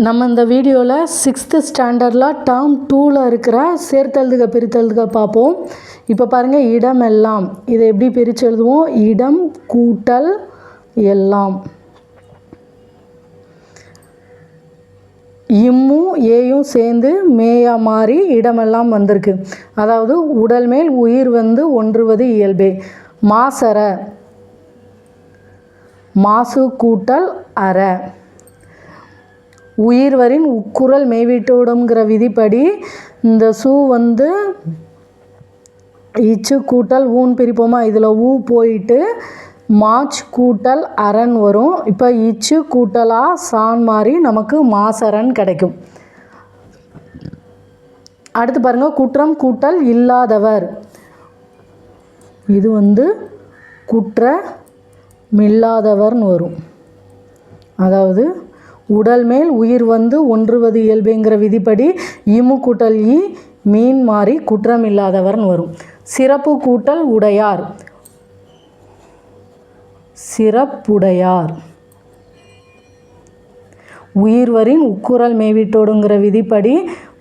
நம்ம இந்த வீடியோவில் 6th ஸ்டாண்டர்டில் டேர்ம் 2ல் இருக்கிற சேர்த்தெழுதுக பிரித்தெழுதுக பார்ப்போம். இப்போ பாருங்கள், இடம் எல்லாம் இதை எப்படி பிரித்து எழுதுவோம்? இடம் கூட்டல் எல்லாம். இம்மும் ஏயும் சேர்ந்து மேயா மாறி இடமெல்லாம் வந்திருக்கு. அதாவது உடல் மேல் உயிர் வந்து ஒன்றுவது இயல்பே. மாசற, மாசு கூட்டல் அற. உயிர்வரின் உக்குரல் மெய்விட்டோடுங்கிற விதிப்படி இந்த சூ வந்து இச்சு கூட்டல் ஊன் பிரிப்போமா, இதில் ஊ போயிட்டு மாச் கூட்டல் அரண் வரும். இப்போ இச்சு கூட்டலா சான் மாதிரி நமக்கு மாசரன் கிடைக்கும். அடுத்து பாருங்கள், குற்றம் கூட்டல் இல்லாதவர். இது வந்து குற்றமில்லாதவர்னு வரும். அதாவது உடல் மேல் உயிர் வந்து ஒன்றுவது இயல்புங்கிற விதிப்படி இமு கூட்டல் இ மீன் மாறி குற்றமில்லாதவர்னு வரும். சிறப்பு கூட்டல் உடையார், சிறப்புடையார். உயிர்வரின் உக்குரல் மேவிட்டோடுங்கிற விதிப்படி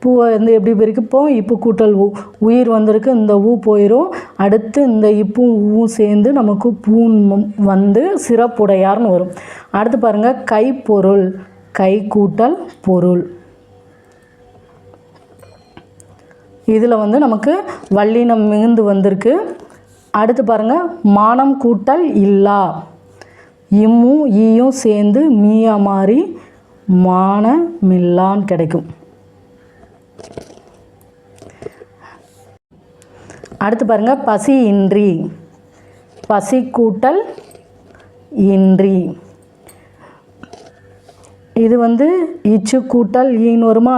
பூவை வந்து எப்படி பிரிக்கப்போம்? இப்பு கூட்டல் ஊ. உயிர் வந்திருக்கு, இந்த ஊ போயிடும். அடுத்து இந்த இப்பும் ஊவும் சேர்ந்து நமக்கு பூன் வந்து சிறப்புடையார்னு வரும். அடுத்து பாருங்கள், கைப்பொருள், கை கூட்டல் பொருள். இதில் வந்து நமக்கு வல்லினம் மிகுந்து வந்திருக்கு. அடுத்து பாருங்கள், மானம் கூட்டல் இல்லா. இம்மும் ஈயும் சேர்ந்து மீயா மாறி மானமில்லான்னு கிடைக்கும். அடுத்து பாருங்கள், பசி இன்றி, பசி கூட்டல் இன்றி. இது வந்து இச்சு கூட்டல் ஈன்னு வருமா.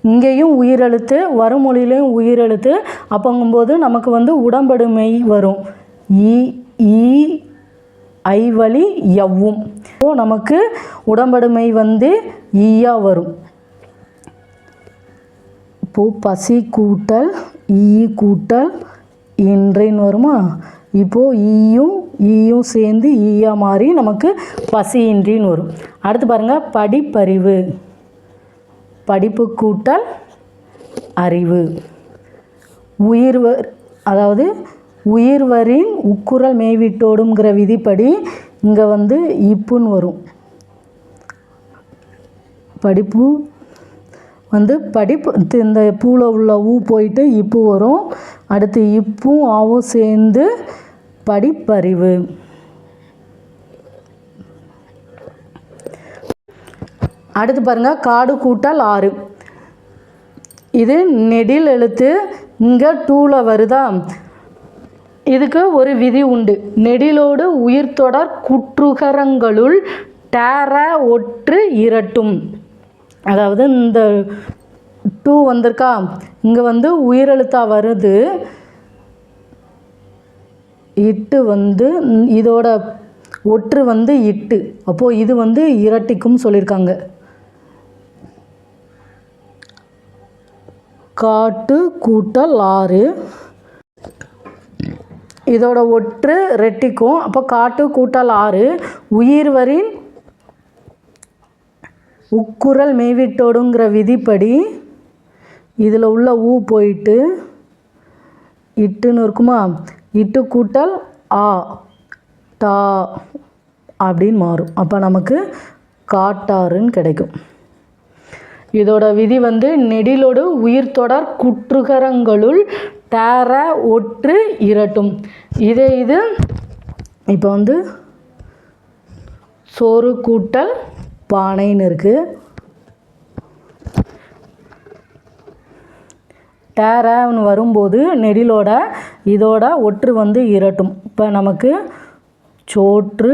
இங்கேயும் உயிரெழுத்து, வருமொழியிலையும் உயிரெழுத்து. அப்போங்கும்போது நமக்கு வந்து உடம்படுமை வரும். ஈ ஈ ஐவழி எவ்வும். நமக்கு உடம்படுமை வந்து ஈயா வரும். இப்போது பசி கூட்டல் ஈ கூட்டல் இன்றின்னு வருமா. இப்போது ஈயும் சேர்ந்து ஈயா மாறி நமக்கு பசியின்றின்னு வரும். அடுத்து பாருங்கள், படிப்பறிவு, படிப்பு கூட்டல் அறிவு. அதாவது உயிர்வரின் உக்குரல் மேய்விட்டோடுங்கிற விதிப்படி இங்கே வந்து இப்புன்னு வரும். படிப்பு வந்து படிப்பு, இந்த பூவில் உள்ள ஊ போயிட்டு இப்பு வரும். அடுத்து இப்பும் ஆவும் சேர்ந்து படிப்பறிவு. அடுத்து பாருங்கள், காடு கூட்டல் ஆறு. இது நெடில் எழுத்து, இங்கே 2ல் வருதா. இதுக்கு ஒரு விதி உண்டு. நெடிலோடு உயிர்த்தொடர் குற்றுகரங்களுள் டேர ஒற்று இரட்டும். அதாவது இந்த 2 வந்திருக்கா, இங்கே வந்து உயிரெழுத்தா வருது. இட்டு வந்து இதோட ஒற்று வந்து இட்டு. அப்போது இது வந்து இரட்டிக்கும் சொல்லியிருக்காங்க. காட்டு கூட்டல் ஆறு, இதோட ஒற்று ரெட்டிக்கும். அப்போ காட்டு கூட்டல் ஆறு. உயிர்வரின் உக்குரல் மேய்விட்டோடுங்கிற விதிப்படி இதில் உள்ள ஊ போயிட்டு இட்டுன்னு இருக்குமா. இட்டு கூட்டல் ஆ டா அப்படின்னு மாறும். அப்போ நமக்கு காட்டாறுன்னு கிடைக்கும். இதோட விதி வந்து நெடிலோடு உயிர்த்தொடர் குற்றுகரங்களுள் டேர ஒற்று இரட்டும். இது இப்போ வந்து சோறு கூட்டல் பானைன்னு இருக்குது. டேரன்னு வரும்போது நெடிலோட இதோட ஒற்று வந்து இரட்டும். இப்போ நமக்கு சோற்று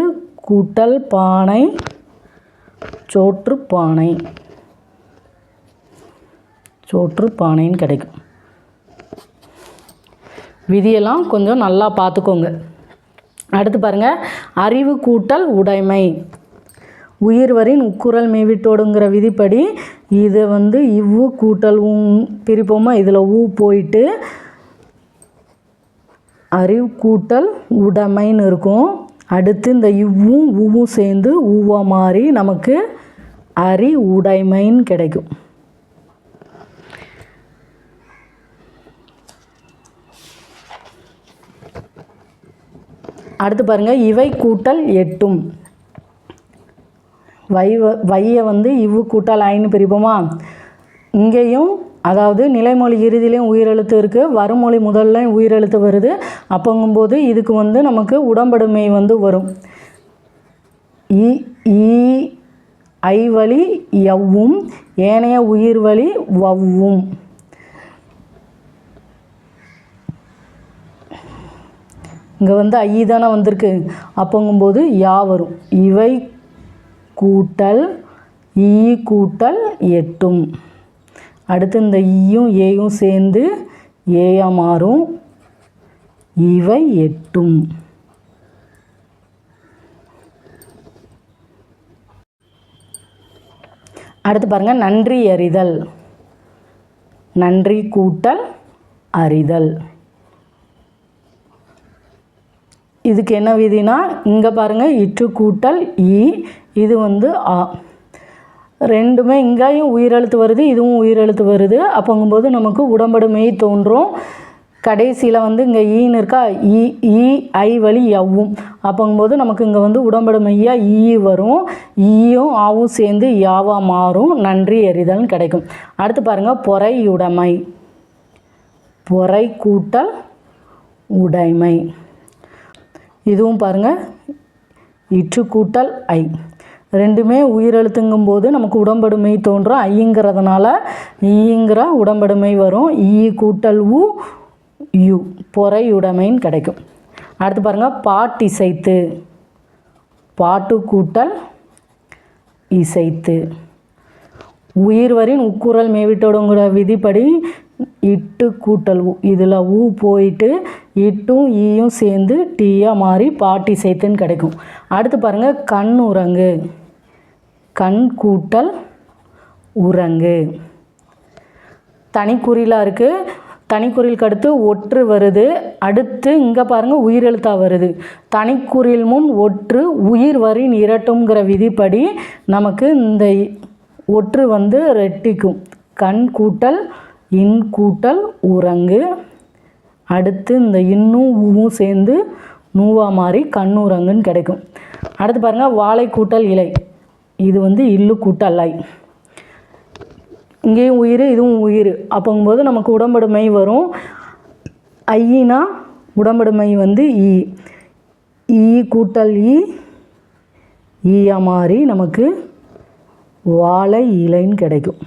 கூட்டல் பானை, சோற்று பானை, சோற்று பானைன்னு கிடைக்கும். விதியெல்லாம் கொஞ்சம் நல்லா பார்த்துக்கோங்க. அடுத்து பாருங்கள், அறிவு கூட்டல் உடைமை. உயிர்வரின் உக்குரல் மேய்விட்டோடுங்கிற விதிப்படி இதை வந்து இவ்வு கூட்டல் ஊ பிரிப்போமா. இதில் ஊ போயிட்டு அறிவு கூட்டல் உடைமைன்னு இருக்கும். அடுத்து இந்த இவ்வும் ஊவும் சேர்ந்து ஊவா மாறி நமக்கு அறி உடைமைன்னு கிடைக்கும். அடுத்து பாருங்கள், இவை கூட்டல் எட்டும். வையை வந்து இவ்வு கூட்டல் ஐன்னு பிரிப்போமா? இங்கேயும் அதாவது நிலைமொழி இறுதியிலையும் உயிரெழுத்து இருக்குது, வருமொழி முதல்லையும் உயிரெழுத்து வருது. அப்போங்கும்போது இதுக்கு வந்து நமக்கு உடம்படுமை வந்து வரும். ஐ வழி எவ்வும், ஏனைய உயிர் வழி வவ்வும். இங்கே வந்து ஐ தானே வந்திருக்கு, அப்போங்கும்போது யா வரும். இவை கூட்டல் ஈ கூட்டல் எட்டும். அடுத்து இந்த ஈயும் ஏயும் சேர்ந்து ஏயா மாறும். இவை எட்டும். அடுத்து பாருங்கள், நன்றி அறிதல். நன்றி கூட்டல் அறிதல். இதுக்கு என்ன விதினா, இங்கே பாருங்கள் இற்று கூட்டல் ஈ, இது வந்து ஆ. ரெண்டுமே இங்கேயும் உயிரெழுத்து வருது, இதுவும் உயிரெழுத்து வருது. அப்போங்கும்போது நமக்கு உடம்படுமை தோன்றும். கடைசியில் வந்து இங்கே ஈன்னு இருக்கா, ஈ ஐ வழி எவ்வும். அப்போங்கும்போது நமக்கு இங்கே வந்து உடம்படுமையாக ஈ வரும். ஈயும் ஆவும் சேர்ந்து யாவா மாறும். நன்றி அறிதல்னு கிடைக்கும். அடுத்து பாருங்கள், பொறையுடைமை. பொறை கூட்டல் உடைமை. இதுவும் பாருங்கள் இற்று கூட்டல் ஐ, ரெண்டுமே உயிரெழுத்துங்கும்போது நமக்கு உடம்படுமை தோன்றும். ஐங்கிறதுனால ஈங்கிற உடம்படுமை வரும். ஈ கூட்டல் உ யு, பொறையுடைமைன்னு கிடைக்கும். அடுத்து பாருங்கள், பாட்டிசைத்து. பாட்டு கூட்டல் இசைத்து. உயிர்வரின் உக்குரல் மேவிட்டோடுங்கிற விதிப்படி இட்டு கூட்டல் ஊ, இதில் ஊ போயிட்டு இட்டும் ஈயும் சேர்ந்து டீயாக மாறி பாட்டிசைத்துன்னு கிடைக்கும். அடுத்து பாருங்கள், கண் உறங்கு. கண் கூட்டல் உறங்கு. தனிக்குறிலாக இருக்குது, தனிக்குறிலுக்கு அடுத்து ஒற்று வருது. அடுத்து இங்கே பாருங்கள் உயிரெழுத்தாக வருது. தனிக்குறில் முன் ஒற்று, உயிர் வரின் இரட்டுங்கிற விதிப்படி நமக்கு இந்த ஒற்று வந்து ரெட்டிக்கும். கண் கூட்டல் இன் கூட்டல் உறங்கு. அடுத்து இந்த இன்னும் ஊவும் சேர்ந்து நூவா மாறி கண்ணுறங்குன்னு கிடைக்கும். அடுத்து பாருங்கள், வாழை கூட்டல் இலை. இது வந்து இல்லு கூட்டல் ஐ. இங்கேயும் உயிர், இதுவும் உயிர். அப்போங்கும்போது நமக்கு உடம்படுமை வரும். ஐயினா உடம்படுமை வந்து ஈ. ஈ கூட்டல் ஈயா மாறி நமக்கு வாழை இலைன்னு கிடைக்கும்.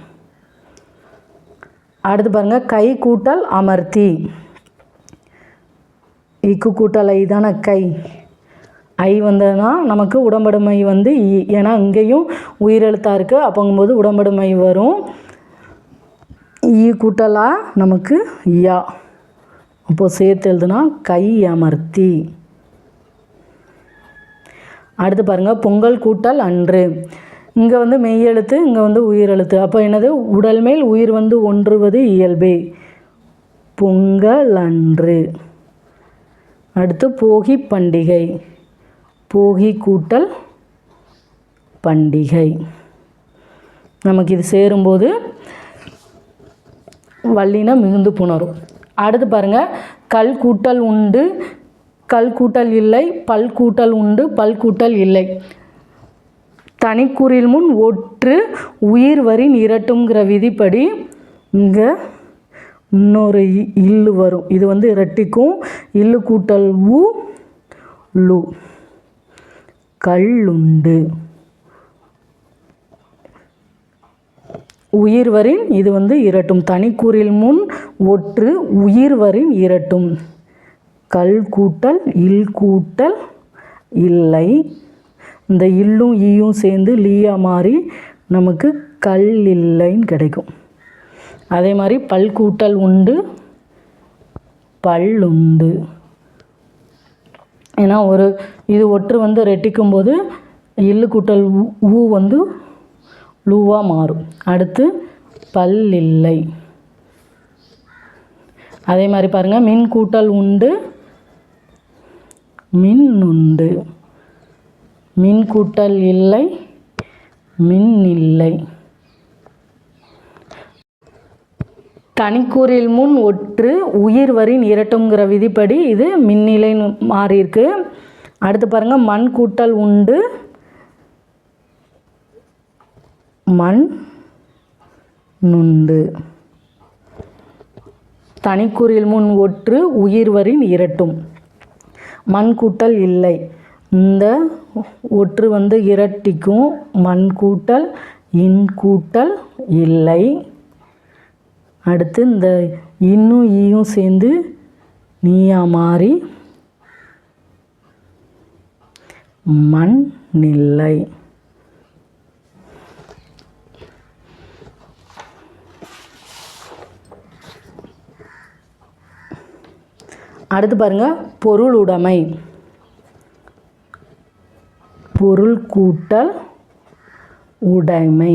அடுத்து பாருங்கள், கை கூட்டல் அமர்த்தி. இக்கு கூட்டல் ஐ தானே கை. ஐ வந்ததுன்னா நமக்கு உடம்படுமை வந்து ஈ, ஏன்னா இங்கேயும் உயிரெழுத்தாக இருக்குது. அப்போங்கும்போது உடம்படுமை வரும். ஈ கூட்டலா நமக்கு யா, அப்போது சேர்த்து எழுதுனா கை அமர்த்தி. அடுத்து பாருங்கள், பொங்கல் கூட்டல் அன்று. இங்கே வந்து மெய்யெழுத்து, இங்கே வந்து உயிரெழுத்து. அப்போ என்னது, உடல் மேல் உயிர் வந்து ஒன்றுவது இயல்பே. பொங்கல் அன்று. அடுத்து போகி பண்டிகை. போகி கூட்டல் பண்டிகை. நமக்கு இது சேரும்போது வல்லின மிகுந்து புணரும். அடுத்து பாருங்கள், கல் கூட்டல் உண்டு, கல் கூட்டல் இல்லை, பல் கூட்டல் உண்டு, பல் கூட்டல் இல்லை. தனிக்குறில் முன் ஒற்று, உயிர் வரின் இரட்டுங்கிற விதிப்படி இங்கே இன்னொரு இல்லு வரும். இது வந்து இரட்டிக்கும். இல்லு கூட்டல் உ லு, கல்லுண்டு. உயிர்வரின் இது வந்து இரட்டும். தனிக்குறில் முன் ஒற்று, உயிர்வரின் இரட்டும். கல் கூட்டல் இல் கூட்டல் இல்லை. இந்த இல்லும் ஈயும் சேர்ந்து லீயா மாறி நமக்கு கல் இல்லைன்னு கிடைக்கும். அதே மாதிரி பல் கூட்டல் உண்டு, பல்லுண்டு. ஏன்னா ஒரு இது ஒற்று வந்து ரெட்டிக்கும் போது இல்லு கூட்டல் ஊ வந்து லூவாக மாறும். அடுத்து பல் இல்லை. அதே மாதிரி பாருங்கள், மின் கூட்டல் உண்டு, மின் உண்டு. மின் கூட்டல் இல்லை, மின் இல்லை. தனிக்கூறில் முன் ஒற்று உயிர் வரின் இரட்டுங்கிற விதிப்படி இது மின்னிலைன்னு மாறியிருக்கு. அடுத்து பாருங்கள், மண் கூட்டல் உண்டு மண் நுண்டு. தனிக்கூறில் முன் ஒற்று உயிர் வரின் இரட்டும். மண் கூட்டல் இல்லை, இந்த ஒற்று இரட்டிக்கும். மண் கூட்டல் இன் கூட்டல் இல்லை. அடுத்து இந்த இன்னும் ஈயும் சேர்ந்து நீயா மாறி மண் நில்லை. அடுத்து பாருங்க, பொருளுடைமை. பொருள் கூட்டல் உடைமை.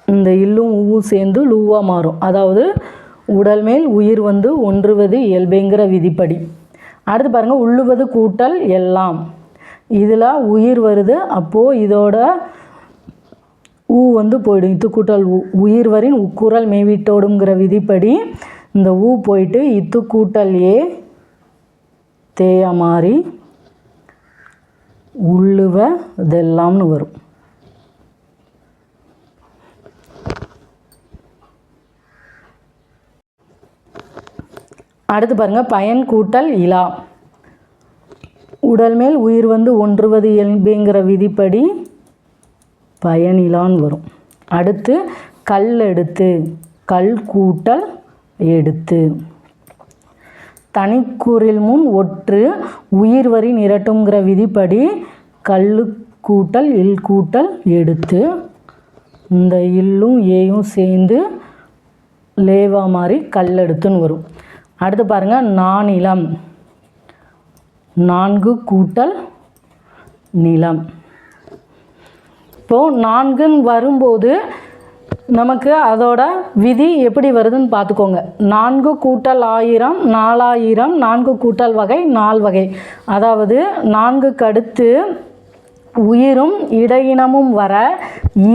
இந்த இல்லும் ஊவும் சேர்ந்து லூவா மாறும். அதாவது உடல் மேல் உயிர் ஒன்றுவது இயல்புங்கிற விதிப்படி. அடுத்து பாருங்கள், உள்ளுவது கூட்டல் எல்லாம். இதில் உயிர் வருது, அப்போது இதோட ஊ போயிடும். இத்து கூட்டல் ஊ. உயிர் வரின் உக்குரல் மெய்விட்டோடுங்கிற விதிப்படி இந்த ஊ போயிட்டு இத்து கூட்டல் ஏ தேயா மாறி உள்ளுவ இதெல்லாம்னு வரும். அடுத்து பாருங்கள், பயன் கூட்டல் இலா. உடல் மேல் உயிர் ஒன்றுவது இயல்புங்கிற விதிப்படி பயனிலான்னு வரும். அடுத்து கல் எடுத்து. கல் கூட்டல் எடுத்து. தனிக்கூறில் முன் ஒற்று உயிர் வரின் இரட்டுங்கிற விதிப்படி கல்லு கூட்டல் இல் கூட்டல் எடுத்து. இந்த இல்லும் ஏயும் சேர்ந்து லேவா மாறி கல்லெடுத்துன்னு வரும். அடுத்து பாருங்கள், நானிலம். நான்கு கூட்டல் நிலம். இப்போது நான்குன்னு வரும்போது நமக்கு அதோட விதி எப்படி வருதுன்னு பார்த்துக்கோங்க. 4 கூட்டல் 1000 4000. 4 கூட்டல் வகை 4 வகை. அதாவது 4க்கு அடுத்து உயிரும் இடையினமும் வர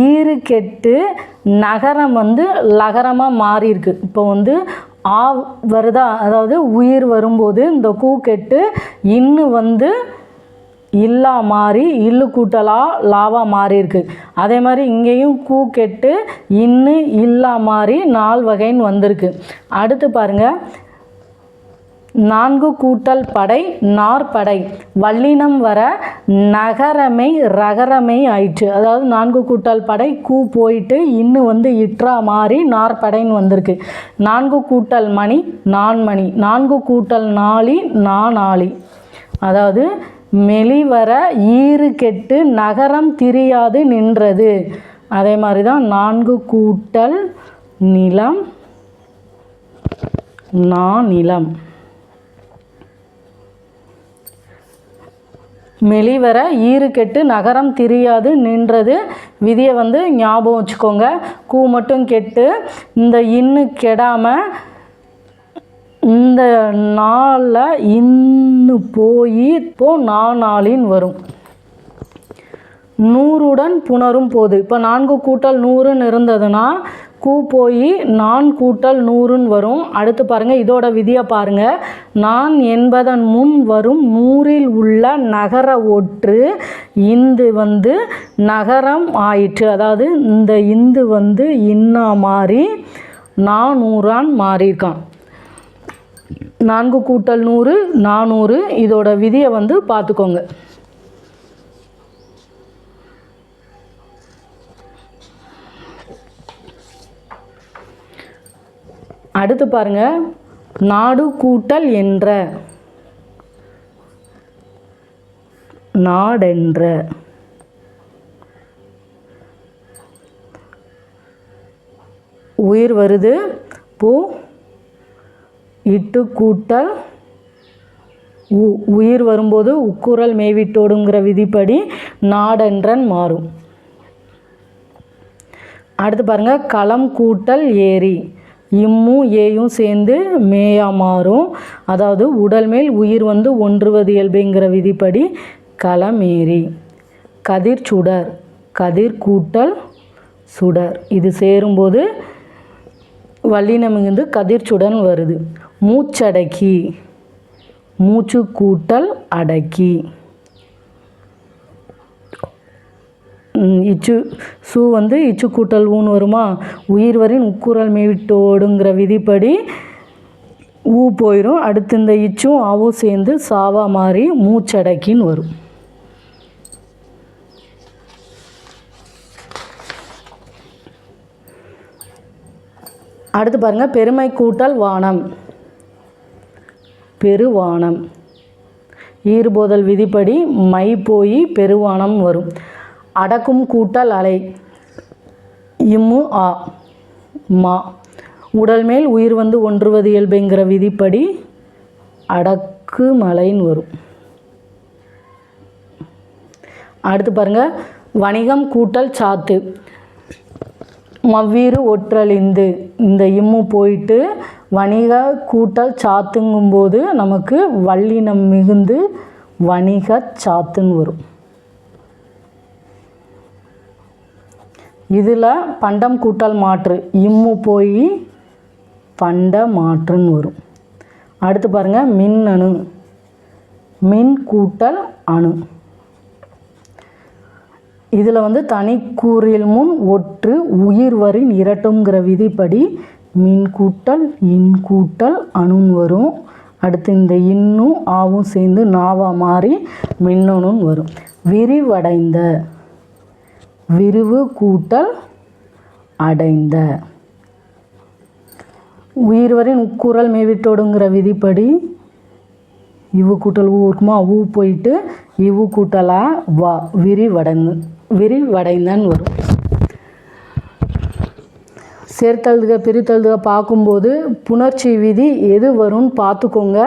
ஈறு கெட்டு நகரம் லகரமாக மாறியிருக்கு. இப்போ ஆ வருதா, அதாவது உயிர் வரும்போது இந்த கூ கெட்டு இன்னு இல்லா மாறி இல்லு கூட்டலா லாவா மாறி இருக்கு. அதே மாதிரி இங்கேயும் கூ கெட்டு இன்னு இல்லா மாறி 4 வகைன்னு வந்திருக்கு. அடுத்து பாருங்க, 4 கூட்டல் படை நாற்படை. வல்லினம் வர நகரமை ரகரமை ஆயிற்று. அதாவது 4 கூட்டல் படை கூ போயிட்டு இன்னு இற்றா மாறி நாற்படைன்னு வந்திருக்கு. 4 கூட்டல் மணி நான்மணி. 4 கூட்டல் நாளி நாளி. அதாவது மெலிவர ஈறு கெட்டு நகரம் திரியாது நின்றது. அதே மாதிரி தான் 4 கூட்டல் நிலம் நிலம். மெலிவர ஈறு கெட்டு நகரம் திரியாது நின்றது. விதியை ஞாபகம் வச்சுக்கோங்க. கூ மட்டும் கெட்டு இந்த இன்னு கெடாமல் இந்த நாளில் இன்னு போய் இப்போ நாளின்னு வரும். 100உடன் புணரும் போது. இப்போ 4 கூட்டல் 100ன்னு இருந்ததுன்னா கூ போய் 4 கூட்டல் 100ன்னு வரும். அடுத்து பாருங்கள், இதோட விதியை பாருங்கள். நான் என்பதன் முன் வரும் 100இல் உள்ள நகர ஒற்று இந்து நகரம் ஆயிற்று. அதாவது இந்த இந்து இன்னா மாறி 400ஆன் மாறியிருக்கான். 4 கூட்டல் 100 400. இதோட விதியை பார்த்துக்கோங்க. அடுத்து பாருங்க, நாடு கூட்டல் என்ற. நாடென்ற. உயிர் வருது, பூ இட்டு கூட்டல் உயிர் வரும்போது உக்குரல் மேவிட்டோடுங்கிற விதிப்படி நாடென்றன் மாறும். அடுத்து பாருங்கள், களம் கூட்டல் ஏரி. இம்மும் ஏயும் சேர்ந்து மேயா மாறும். அதாவது உடல் மேல் உயிர் ஒன்றுவது இயல்புங்கிற விதிப்படி களமேரி. கதிர் சுடர், கதிர் கூட்டல் சுடர், இது சேரும்போது வல்லினம் மிகுந்து கதிர் சுடன் வருது. மூச்சடக்கி, மூச்சு கூட்டல் அடக்கி, இச்சு சு வந்து இச்சு கூட்டல் ஊன்னு வருமா. உயிர் வரின் உக்குரல் மேவிட்டோடுங்கிற விதிப்படி ஊ போயிடும். அடுத்து இந்த இச்சும் ஆவும் சேர்ந்து சாவா மாறி மூச்சடக்கின்னு வரும். அடுத்து பாருங்கள், பெருமை கூட்டல் வானம், பெருவானம். ஈறுபோதல் விதிப்படி மை போய் பெருவானம் வரும். அடக்கும் கூட்டல் அலை, இம்மு ஆ மா. உடல் மேல் உயிர் வந்து ஒன்றுவது இயல்புங்கிற விதிப்படி அடக்கு மலைன்னு வரும். அடுத்து பாருங்கள், வணிகம் கூட்டல் சாத்து, மவ்வீறு ஒற்றழிந்து, இந்த இம்மு போயிட்டு வணிக கூட்டல் சாத்துங்கும்போது நமக்கு வல்லினம் மிகுந்து வணிக சாத்துன்னு வரும். இதில் பண்டம் கூட்டல் மாற்று, இம்மு போய் பண்ட மாற்றுன்னு வரும். அடுத்து பாருங்கள், மின்னணு, மின் கூட்டல் அணு. இதில் வந்து தனிக்கூறில் முன் ஒற்று உயிர் வரின் இரட்டுங்கிற விதிப்படி மின் கூட்டல் இன் கூட்டல் அணுன்னு வரும். அடுத்து இந்த இன்னும் ஆவும் சேர்ந்து நாவா மாறி மின்னணுன்னு வரும். விரிவடைந்த, விரிவு கூட்டல் அடைந்த. உயிர்வரின் உக்குரல் மேவிட்டோடுங்கிற விதிப்படி இவு கூட்டல் ஊ இருக்குமா, ஊ போயிட்டு இவு கூட்டலா வா, விரிவடைந்தன்னு வரும். சேர்த்தல்துக பிரித்தல்துக பார்க்கும்போது புணர்ச்சி விதி எது வரும்னு பார்த்துக்கோங்க.